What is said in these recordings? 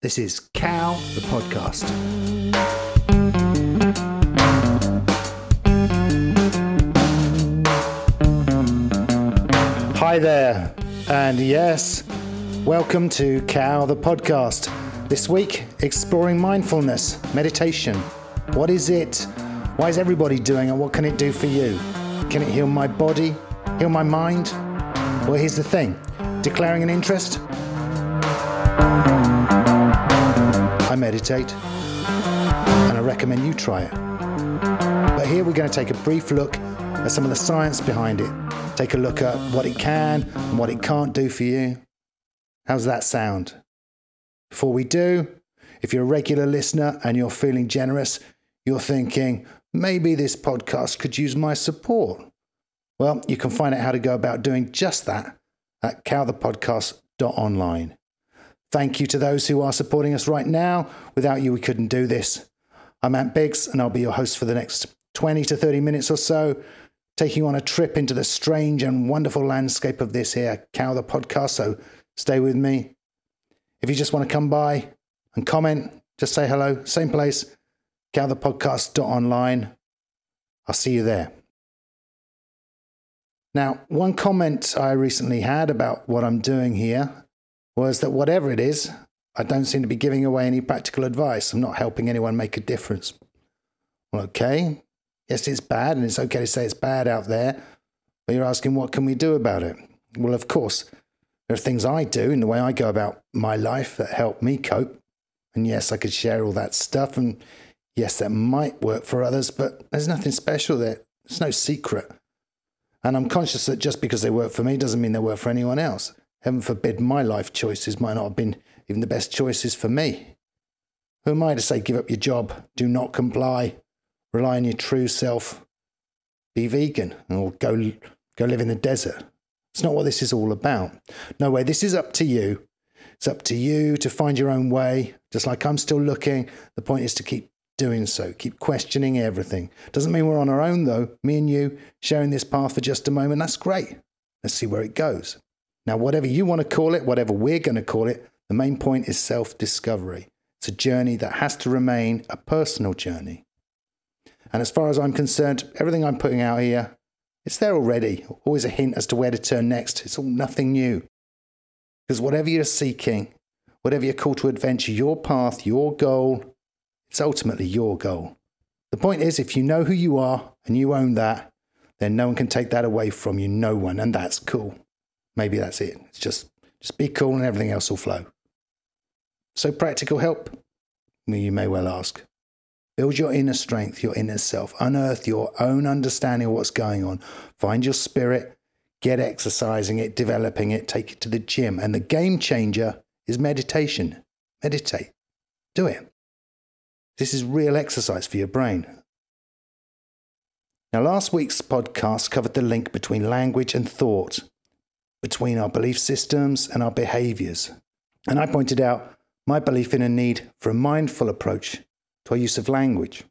This is Cow, the podcast. Hi there, and yes, welcome to Cow, the podcast. This week, exploring mindfulness, meditation. What is it? Why is everybody doing it? What can it do for you? Can it heal my body? Heal my mind? Well, here's the thing. Declaring an interest? I meditate, and I recommend you try it. But here we're going to take a brief look at some of the science behind it. Take a look at what it can and what it can't do for you. How's that sound? Before we do, if you're a regular listener and you're feeling generous, you're thinking, maybe this podcast could use my support. Well, you can find out how to go about doing just that at cowthepodcast.online. Thank you to those who are supporting us right now. Without you, we couldn't do this. I'm Ant Biggs, and I'll be your host for the next 20 to 30 minutes or so, taking you on a trip into the strange and wonderful landscape of this here Cow the Podcast, so stay with me. If you just want to come by and comment, just say hello, same place, cowthepodcast.online. I'll see you there. Now, one comment I recently had about what I'm doing here was that whatever it is, I don't seem to be giving away any practical advice. I'm not helping anyone make a difference. Well, okay. Yes, it's bad, and it's okay to say it's bad out there, but you're asking, what can we do about it? Well, of course, there are things I do in the way I go about my life that help me cope. And yes, I could share all that stuff, and yes, that might work for others, but there's nothing special there. There's no secret. And I'm conscious that just because they work for me doesn't mean they work for anyone else. Heaven forbid my life choices might not have been even the best choices for me. Who am I to say give up your job, do not comply, rely on your true self, be vegan, or go live in the desert? It's not what this is all about. No way, this is up to you. It's up to you to find your own way. Just like I'm still looking, the point is to keep doing so, keep questioning everything. Doesn't mean we're on our own though. Me and you sharing this path for just a moment, that's great. Let's see where it goes. Now, whatever you want to call it, whatever we're going to call it, the main point is self-discovery. It's a journey that has to remain a personal journey. And as far as I'm concerned, everything I'm putting out here, it's there already. Always a hint as to where to turn next. It's all nothing new. Because whatever you're seeking, whatever you're called to adventure, your path, your goal, it's ultimately your goal. The point is, if you know who you are and you own that, then no one can take that away from you. No one. And that's cool. Maybe that's it. It's just be cool and everything else will flow. So practical help? Well, you may well ask. Build your inner strength, your inner self. Unearth your own understanding of what's going on. Find your spirit. Get exercising it, developing it. Take it to the gym. And the game changer is meditation. Meditate. Do it. This is real exercise for your brain. Now, last week's podcast covered the link between language and thought, between our belief systems and our behaviors. And I pointed out my belief in a need for a mindful approach to our use of language.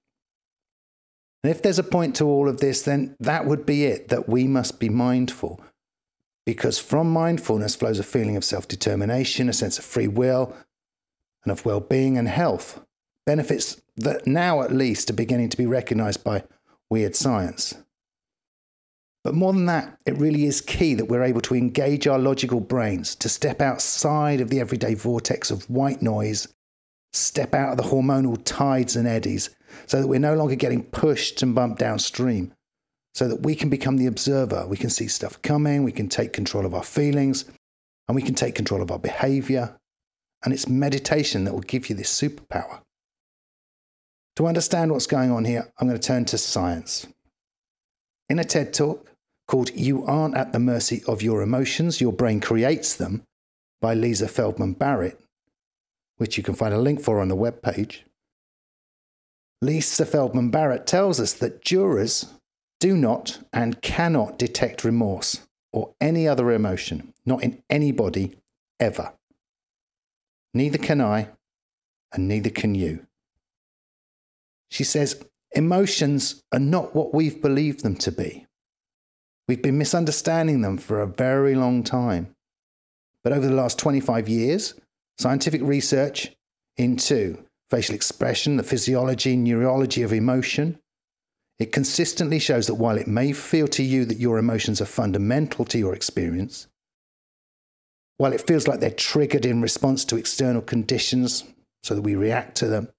And if there's a point to all of this, then that would be it, that we must be mindful. Because from mindfulness flows a feeling of self-determination, a sense of free will, and of well-being and health. Benefits that now at least are beginning to be recognized by weird science. But more than that, it really is key that we're able to engage our logical brains, to step outside of the everyday vortex of white noise, step out of the hormonal tides and eddies, so that we're no longer getting pushed and bumped downstream, so that we can become the observer. We can see stuff coming, we can take control of our feelings, and we can take control of our behavior. And it's meditation that will give you this superpower. To understand what's going on here, I'm going to turn to science. In a TED Talk called You Aren't at the Mercy of Your Emotions, Your Brain Creates Them, by Lisa Feldman Barrett, which you can find a link for on the webpage, Lisa Feldman Barrett tells us that jurors do not and cannot detect remorse or any other emotion, not in anybody, ever. Neither can I, and neither can you. She says, emotions are not what we've believed them to be. We've been misunderstanding them for a very long time. But over the last 25 years, scientific research into facial expression, the physiology, neurology of emotion. It consistently shows that while it may feel to you that your emotions are fundamental to your experience, while it feels like they're triggered in response to external conditions so that we react to them,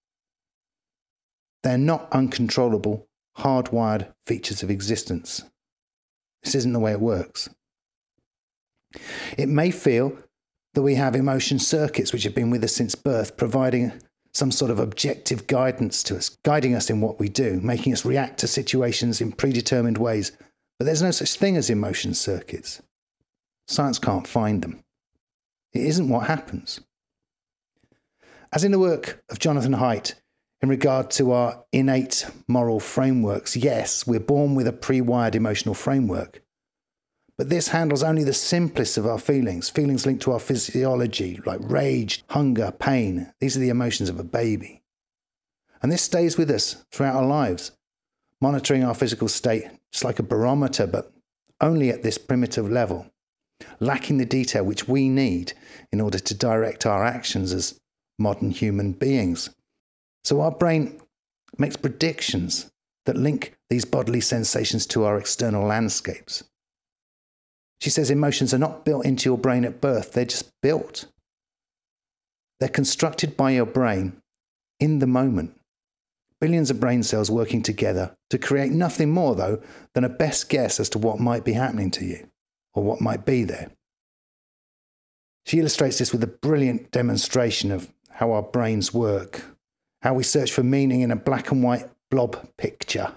they're not uncontrollable, hardwired features of existence. This isn't the way it works. It may feel that we have emotion circuits which have been with us since birth, providing some sort of objective guidance to us, guiding us in what we do, making us react to situations in predetermined ways. But there's no such thing as emotion circuits. Science can't find them. It isn't what happens. As in the work of Jonathan Haidt, in regard to our innate moral frameworks, yes, we're born with a pre-wired emotional framework. But this handles only the simplest of our feelings, feelings linked to our physiology, like rage, hunger, pain. These are the emotions of a baby. And this stays with us throughout our lives, monitoring our physical state, just like a barometer, but only at this primitive level, lacking the detail which we need in order to direct our actions as modern human beings. So our brain makes predictions that link these bodily sensations to our external landscapes. She says emotions are not built into your brain at birth, they're just built. They're constructed by your brain in the moment. Billions of brain cells working together to create nothing more, though, than a best guess as to what might be happening to you, or what might be there. She illustrates this with a brilliant demonstration of how our brains work, how we search for meaning in a black and white blob picture.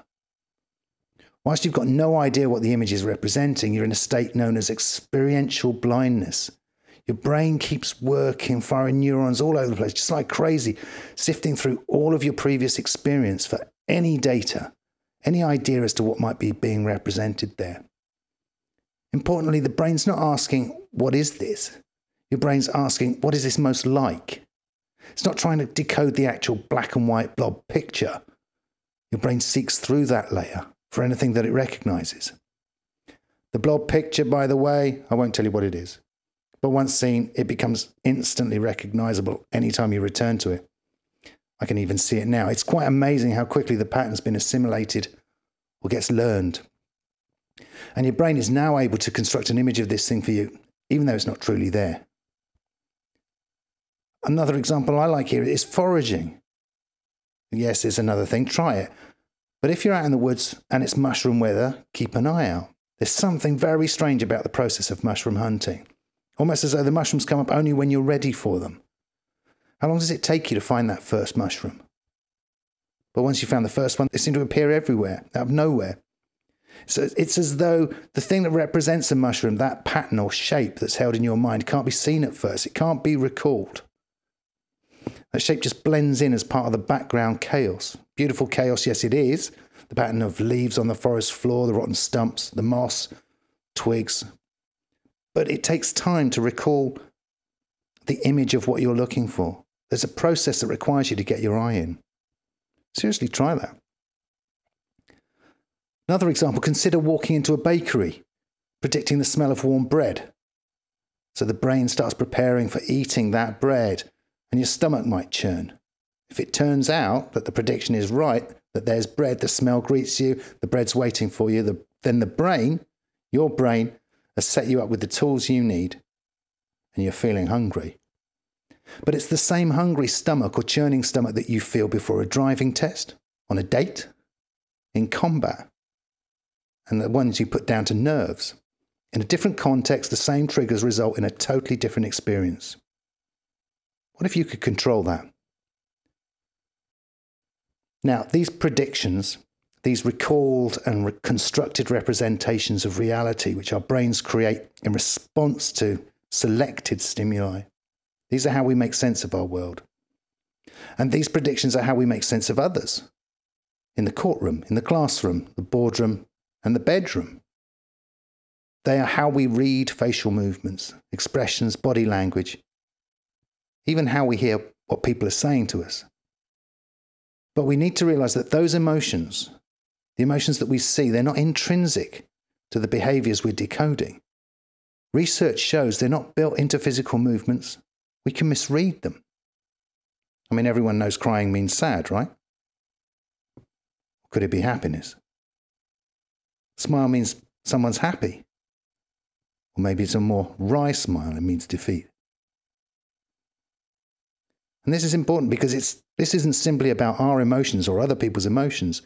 Whilst you've got no idea what the image is representing, you're in a state known as experiential blindness. Your brain keeps working, firing neurons all over the place, just like crazy, sifting through all of your previous experience for any data, any idea as to what might be being represented there. Importantly, the brain's not asking, what is this? Your brain's asking, what is this most like? It's not trying to decode the actual black and white blob picture. Your brain seeks through that layer for anything that it recognizes. The blob picture, by the way, I won't tell you what it is, but once seen, it becomes instantly recognizable anytime you return to it. I can even see it now. It's quite amazing how quickly the pattern's been assimilated or gets learned. And your brain is now able to construct an image of this thing for you, even though it's not truly there. Another example I like here is foraging. Yes, it's another thing, try it. But if you're out in the woods and it's mushroom weather, keep an eye out. There's something very strange about the process of mushroom hunting. Almost as though the mushrooms come up only when you're ready for them. How long does it take you to find that first mushroom? But once you found the first one, they seem to appear everywhere, out of nowhere. So it's as though the thing that represents a mushroom, that pattern or shape that's held in your mind, can't be seen at first. It can't be recalled. That shape just blends in as part of the background chaos. Beautiful chaos, yes it is. The pattern of leaves on the forest floor, the rotten stumps, the moss, twigs. But it takes time to recall the image of what you're looking for. There's a process that requires you to get your eye in. Seriously, try that. Another example, consider walking into a bakery, predicting the smell of warm bread. So the brain starts preparing for eating that bread, and your stomach might churn. If it turns out that the prediction is right, that there's bread, the smell greets you, the bread's waiting for you, then the brain, your brain, has set you up with the tools you need, and you're feeling hungry. But it's the same hungry stomach or churning stomach that you feel before a driving test, on a date, in combat, and the ones you put down to nerves. In a different context, the same triggers result in a totally different experience. What if you could control that? Now, these predictions, these recalled and constructed representations of reality which our brains create in response to selected stimuli, these are how we make sense of our world. And these predictions are how we make sense of others. In the courtroom, in the classroom, the boardroom, and the bedroom. They are how we read facial movements, expressions, body language, even how we hear what people are saying to us. But we need to realize that those emotions, the emotions that we see, they're not intrinsic to the behaviors we're decoding. Research shows they're not built into physical movements. We can misread them. I mean, everyone knows crying means sad, right? Could it be happiness? Smile means someone's happy. Or maybe it's a more wry smile, it means defeat. And this is important because this isn't simply about our emotions or other people's emotions.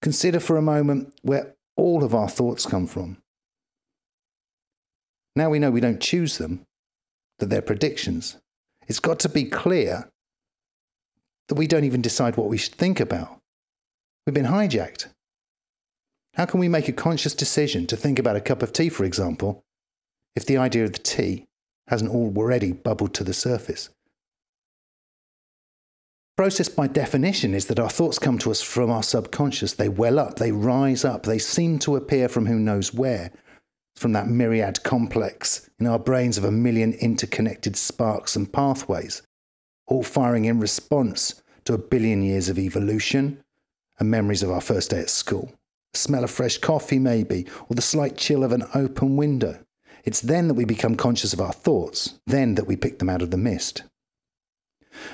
Consider for a moment where all of our thoughts come from. Now we know we don't choose them, that they're predictions. It's got to be clear that we don't even decide what we should think about. We've been hijacked. How can we make a conscious decision to think about a cup of tea, for example, if the idea of the tea hasn't already bubbled to the surface? The process by definition is that our thoughts come to us from our subconscious. They well up, they rise up, they seem to appear from who knows where, from that myriad complex in our brains of a million interconnected sparks and pathways, all firing in response to a billion years of evolution and memories of our first day at school. The smell of fresh coffee maybe, or the slight chill of an open window. It's then that we become conscious of our thoughts, then that we pick them out of the mist.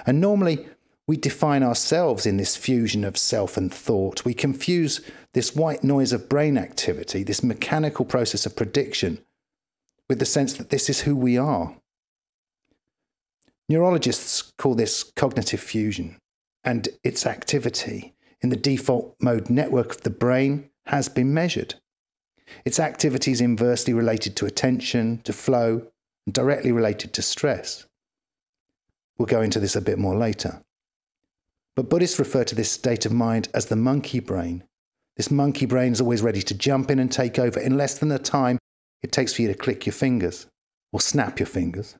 And normally, we define ourselves in this fusion of self and thought. We confuse this white noise of brain activity, this mechanical process of prediction, with the sense that this is who we are. Neurologists call this cognitive fusion, and its activity in the default mode network of the brain has been measured. Its activity is inversely related to attention, to flow, and directly related to stress. We'll go into this a bit more later. But Buddhists refer to this state of mind as the monkey brain. This monkey brain is always ready to jump in and take over in less than the time it takes for you to click your fingers or snap your fingers.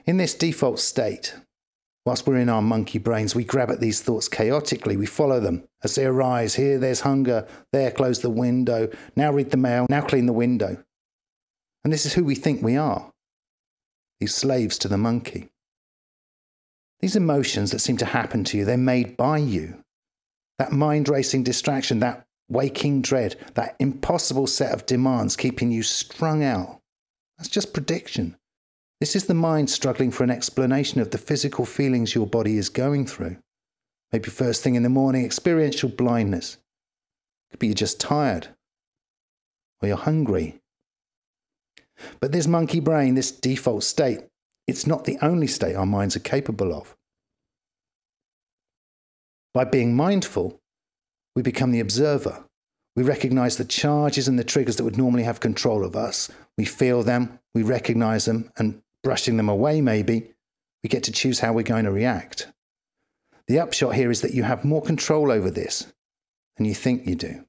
In this default state, whilst we're in our monkey brains, we grab at these thoughts chaotically. We follow them as they arise. Here, there's hunger. There, close the window. Now read the mail. Now clean the window. And this is who we think we are, these slaves to the monkey. These emotions that seem to happen to you, they're made by you. That mind-racing distraction, that waking dread, that impossible set of demands keeping you strung out, that's just prediction. This is the mind struggling for an explanation of the physical feelings your body is going through. Maybe first thing in the morning, experiential blindness. Could be you're just tired, or you're hungry. But this monkey brain, this default state, it's not the only state our minds are capable of. By being mindful, we become the observer. We recognize the charges and the triggers that would normally have control of us. We feel them, we recognize them, and brushing them away maybe, we get to choose how we're going to react. The upshot here is that you have more control over this than you think you do.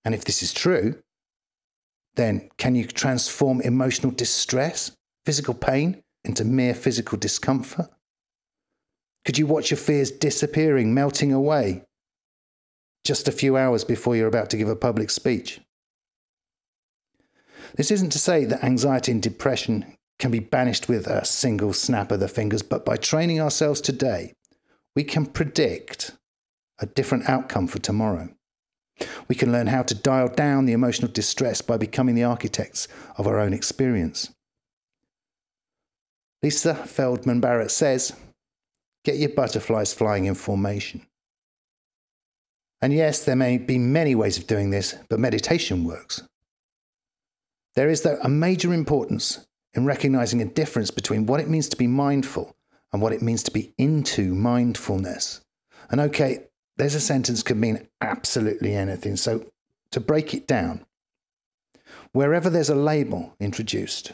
And if this is true, then can you transform emotional distress, physical pain, into mere physical discomfort? Could you watch your fears disappearing, melting away, just a few hours before you're about to give a public speech? This isn't to say that anxiety and depression can be banished with a single snap of the fingers, but by training ourselves today, we can predict a different outcome for tomorrow. We can learn how to dial down the emotional distress by becoming the architects of our own experience. Lisa Feldman Barrett says, get your butterflies flying in formation. And yes, there may be many ways of doing this, but meditation works. There is, though, a major importance in recognizing a difference between what it means to be mindful and what it means to be into mindfulness. And okay, there's a sentence could mean absolutely anything. So to break it down, wherever there's a label introduced,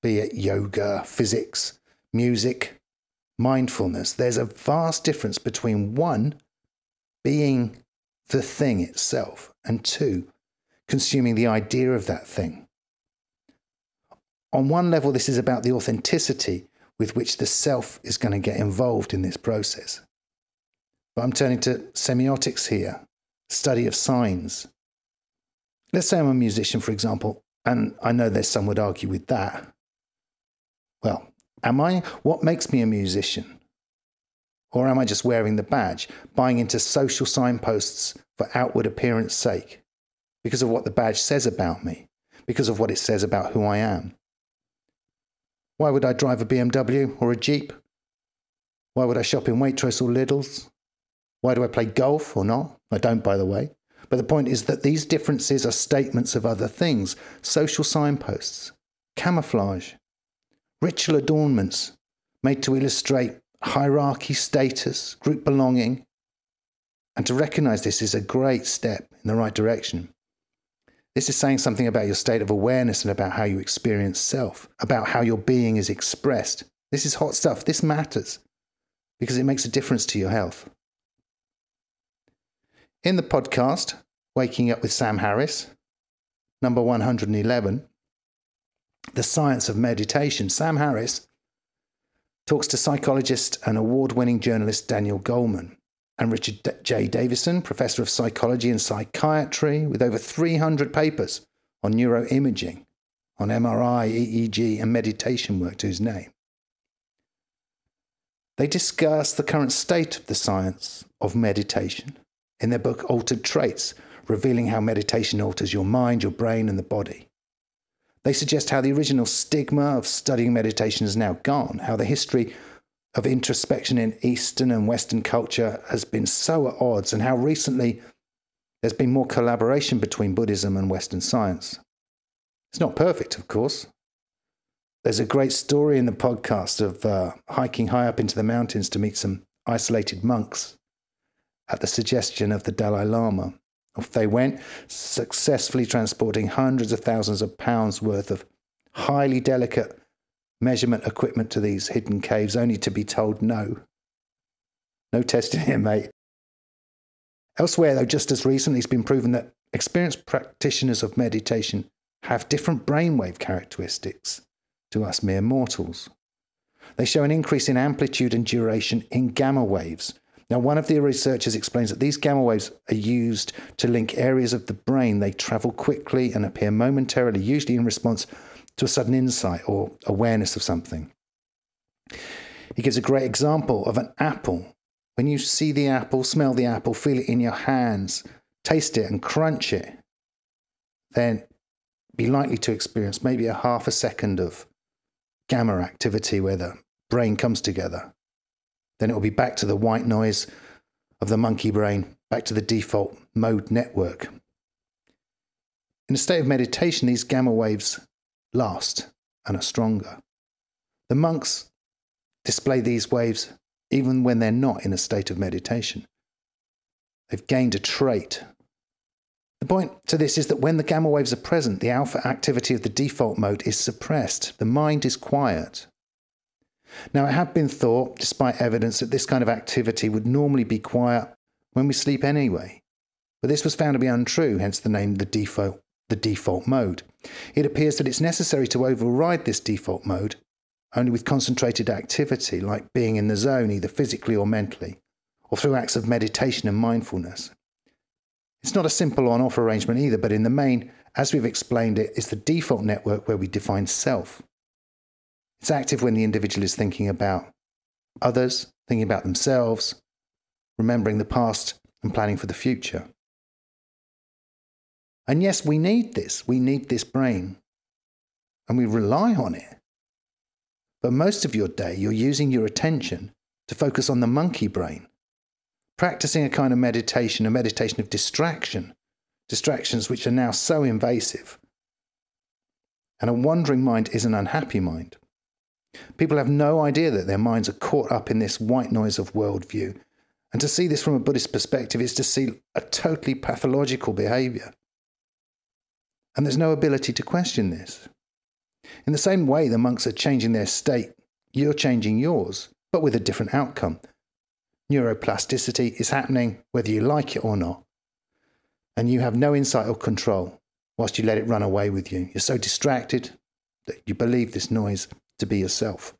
be it yoga, physics, music, mindfulness, there's a vast difference between one, being the thing itself, and two, consuming the idea of that thing. On one level, this is about the authenticity with which the self is going to get involved in this process. But I'm turning to semiotics here, study of signs. Let's say I'm a musician, for example, and I know there's some would argue with that. Well, am I? What makes me a musician? Or am I just wearing the badge, buying into social signposts for outward appearance sake, because of what the badge says about me, because of what it says about who I am? Why would I drive a BMW or a Jeep? Why would I shop in Waitrose or Lidl's? Why do I play golf or not? I don't, by the way. But the point is that these differences are statements of other things, social signposts, camouflage, ritual adornments made to illustrate hierarchy, status, group belonging. And to recognize this is a great step in the right direction. This is saying something about your state of awareness and about how you experience self, about how your being is expressed. This is hot stuff. This matters because it makes a difference to your health. In the podcast, Waking Up with Sam Harris, number 111, The Science of Meditation, Sam Harris talks to psychologist and award-winning journalist Daniel Goleman and Richard J. Davison, professor of psychology and psychiatry, with over 300 papers on neuroimaging, on MRI, EEG, and meditation work to his name. They discuss the current state of the science of meditation in their book Altered Traits, revealing how meditation alters your mind, your brain, and the body. They suggest how the original stigma of studying meditation is now gone, how the history of introspection in Eastern and Western culture has been so at odds, and how recently there's been more collaboration between Buddhism and Western science. It's not perfect, of course. There's a great story in the podcast of hiking high up into the mountains to meet some isolated monks at the suggestion of the Dalai Lama. Off they went, successfully transporting hundreds of thousands of pounds worth of highly delicate measurement equipment to these hidden caves, only to be told no. No testing here, mate. Elsewhere, though, just as recently, it's been proven that experienced practitioners of meditation have different brainwave characteristics to us mere mortals. They show an increase in amplitude and duration in gamma waves. Now, one of the researchers explains that these gamma waves are used to link areas of the brain. They travel quickly and appear momentarily, usually in response to a sudden insight or awareness of something. He gives a great example of an apple. When you see the apple, smell the apple, feel it in your hands, taste it and crunch it, then be likely to experience maybe a half a second of gamma activity where the brain comes together. Then it will be back to the white noise of the monkey brain, back to the default mode network. In a state of meditation, these gamma waves last and are stronger. The monks display these waves even when they're not in a state of meditation. They've gained a trait. The point to this is that when the gamma waves are present, the alpha activity of the default mode is suppressed. The mind is quiet. Now, it had been thought, despite evidence, that this kind of activity would normally be quiet when we sleep anyway. But this was found to be untrue, hence the name the default mode. It appears that it's necessary to override this default mode only with concentrated activity, like being in the zone, either physically or mentally, or through acts of meditation and mindfulness. It's not a simple on-off arrangement either, but in the main, as we've explained it, it's the default network where we define self. It's active when the individual is thinking about others, thinking about themselves, remembering the past and planning for the future. And yes, we need this. We need this brain. And we rely on it. But most of your day, you're using your attention to focus on the monkey brain, practicing a kind of meditation, a meditation of distractions which are now so invasive. And a wandering mind is an unhappy mind. People have no idea that their minds are caught up in this white noise of worldview. And to see this from a Buddhist perspective is to see a totally pathological behavior. And there's no ability to question this. In the same way the monks are changing their state, you're changing yours, but with a different outcome. Neuroplasticity is happening whether you like it or not. And you have no insight or control whilst you let it run away with you. You're so distracted that you believe this noise to be yourself.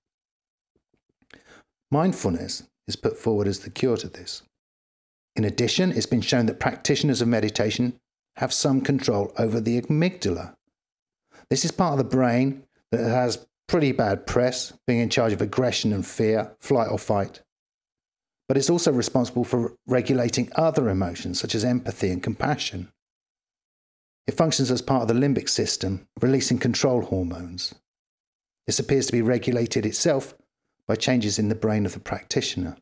Mindfulness is put forward as the cure to this. In addition, it's been shown that practitioners of meditation have some control over the amygdala. This is part of the brain that has pretty bad press, being in charge of aggression and fear, flight or fight. But it's also responsible for regulating other emotions, such as empathy and compassion. It functions as part of the limbic system, releasing control hormones. This appears to be regulated itself by changes in the brain of the practitioner.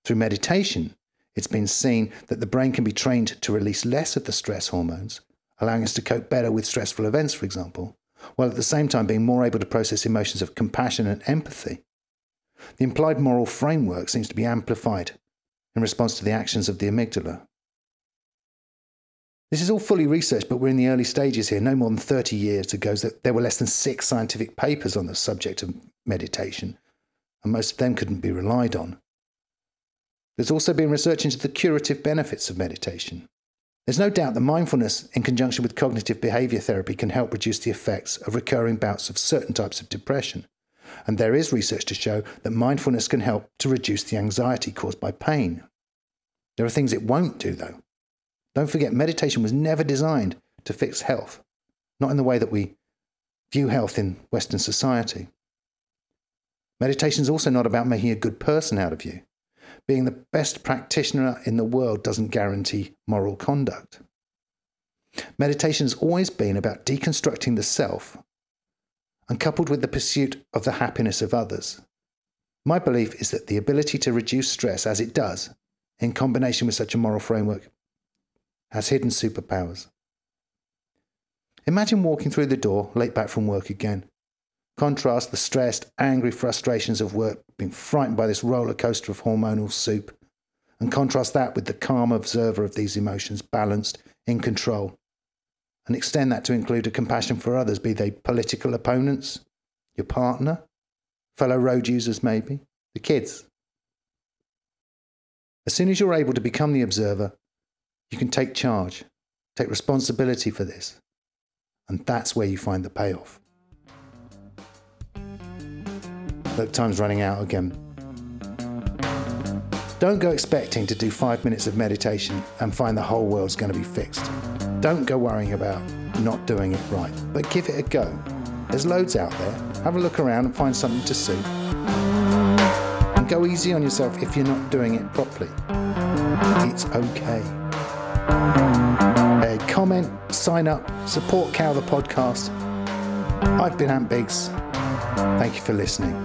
Through meditation, it's been seen that the brain can be trained to release less of the stress hormones, allowing us to cope better with stressful events, for example, while at the same time being more able to process emotions of compassion and empathy. The implied moral framework seems to be amplified in response to the actions of the amygdala. This is all fully researched, but we're in the early stages here. No more than 30 years ago, there were less than 6 scientific papers on the subject of meditation, and most of them couldn't be relied on. There's also been research into the curative benefits of meditation. There's no doubt that mindfulness, in conjunction with cognitive behaviour therapy, can help reduce the effects of recurring bouts of certain types of depression. And there is research to show that mindfulness can help to reduce the anxiety caused by pain. There are things it won't do, though. Don't forget, meditation was never designed to fix health, not in the way that we view health in Western society. Meditation is also not about making a good person out of you. Being the best practitioner in the world doesn't guarantee moral conduct. Meditation has always been about deconstructing the self and coupled with the pursuit of the happiness of others. My belief is that the ability to reduce stress as it does, in combination with such a moral framework, has hidden superpowers. Imagine walking through the door late back from work again. Contrast the stressed, angry frustrations of work, being frightened by this roller coaster of hormonal soup, and contrast that with the calm observer of these emotions, balanced, in control, and extend that to include a compassion for others, be they political opponents, your partner, fellow road users maybe, the kids. As soon as you're able to become the observer, you can take charge, take responsibility for this, and that's where you find the payoff. Look, time's running out again. Don't go expecting to do 5 minutes of meditation and find the whole world's going to be fixed. Don't go worrying about not doing it right, but give it a go. There's loads out there. Have a look around and find something to suit. And go easy on yourself if you're not doing it properly. It's okay. Comment, sign up, support Cow the podcast. I've been Ant Biggs. Thank you for listening.